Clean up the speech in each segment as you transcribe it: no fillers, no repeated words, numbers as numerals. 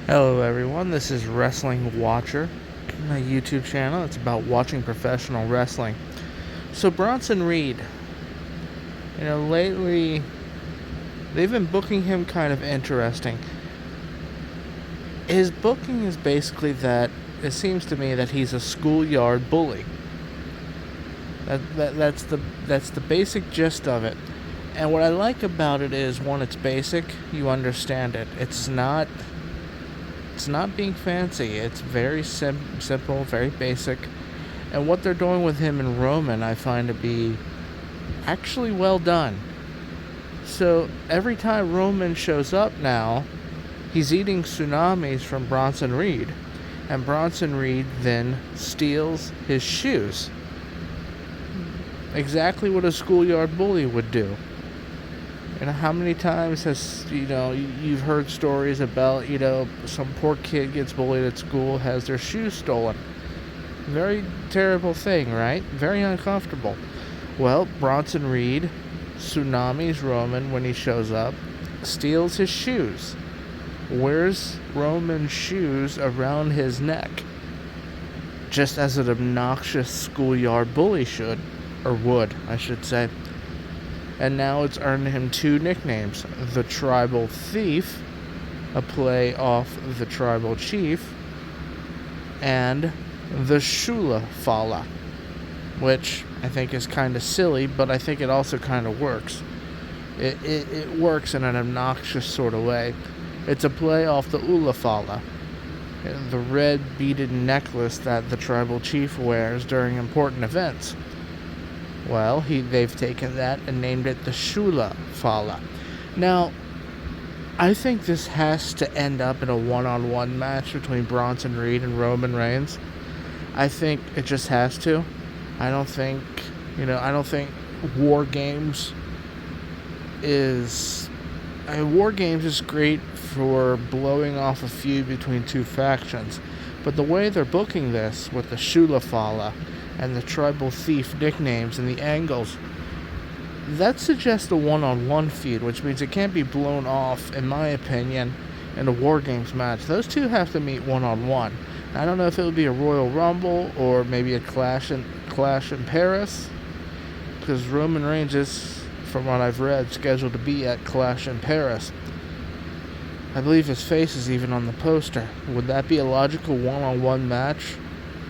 Hello everyone, this is Wrestling Watcher, my YouTube channel. It's about watching professional wrestling. So Bronson Reed, lately they've been booking him kind of interesting. His booking is basically that it seems to me that he's a schoolyard bully. That's the basic gist of it. And what I like about it is, one, it's basic, you understand it. It's not being fancy. It's very simple, very basic. And what they're doing with him and Roman, I find to be actually well done. So every time Roman shows up now, he's eating tsunamis from Bronson Reed. And Bronson Reed then steals his shoes. Exactly what a schoolyard bully would do. How many times has, you've heard stories about, some poor kid gets bullied at school, has their shoes stolen. Very terrible thing, right? Very uncomfortable. Well, Bronson Reed tsunamis Roman when he shows up, steals his shoes, wears Roman's shoes around his neck, just as an obnoxious schoolyard bully should, or would, I should say. And now it's earned him two nicknames: the Tribal Thief, a play off the Tribal Chief, and the shoelafala, which I think is kind of silly, but I think it also kind of works. It works in an obnoxious sort of way. It's a play off the ulafala, the red beaded necklace that the Tribal Chief wears during important events. Well, they've taken that and named it the shoelafala. Now, I think this has to end up in a one-on-one match between Bronson Reed and Roman Reigns. I think it just has to. I don't think War Games is... War Games is great for blowing off a feud between two factions. But the way they're booking this with the shoelafala and the Tribal Thief nicknames and the angles, that suggests a one-on-one feud, which means it can't be blown off, in my opinion, in a War Games match. Those two have to meet one-on-one. I don't know if it would be a Royal Rumble or maybe a Clash in Paris, because Roman Reigns is, from what I've read, scheduled to be at Clash in Paris. I believe his face is even on the poster. Would that be a logical one-on-one match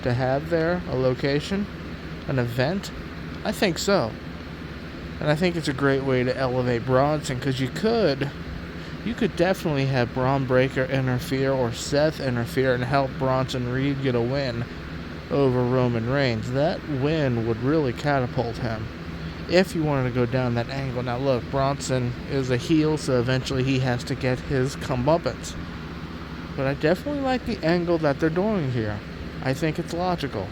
to have there, a location, an event? I think so. And I think it's a great way to elevate Bronson, because you could definitely have Braun Breaker interfere or Seth interfere and help Bronson Reed get a win over Roman Reigns. That win would really catapult him if you wanted to go down that angle. Now look, Bronson is a heel, so eventually he has to get his comeuppance. But I definitely like the angle that they're doing here. I think it's logical.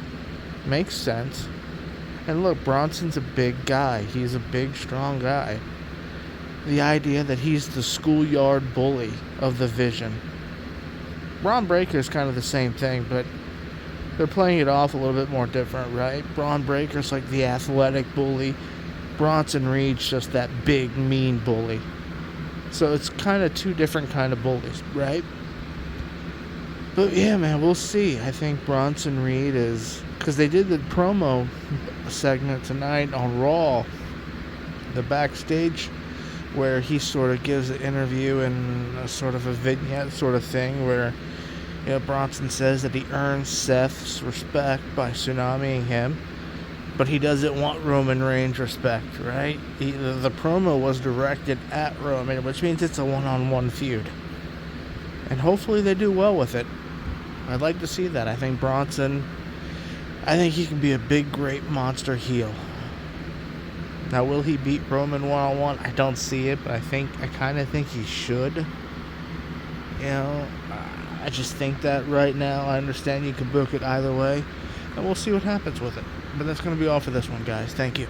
Makes sense. And look, Bronson's a big guy. He's a big, strong guy. The idea that he's the schoolyard bully of the Vision. Braun Breaker's kind of the same thing, but they're playing it off a little bit more different, right? Braun Breaker's like the athletic bully. Bronson Reed's just that big, mean bully. So it's kind of two different kind of bullies, right? But yeah, man, we'll see. I think Bronson Reed is... because they did the promo segment tonight on Raw, the backstage, where he sort of gives an interview and a sort of a vignette sort of thing where, Bronson says that he earns Seth's respect by tsunamiing him, but he doesn't want Roman Reigns' respect, right? The promo was directed at Roman, which means it's a one-on-one feud. And hopefully they do well with it. I'd like to see that. I think he can be a big, great monster heel. Now, will he beat Roman one-on-one? I don't see it, but I kind of think he should. I just think that right now. I understand you can book it either way, and we'll see what happens with it. But that's going to be all for this one, guys. Thank you.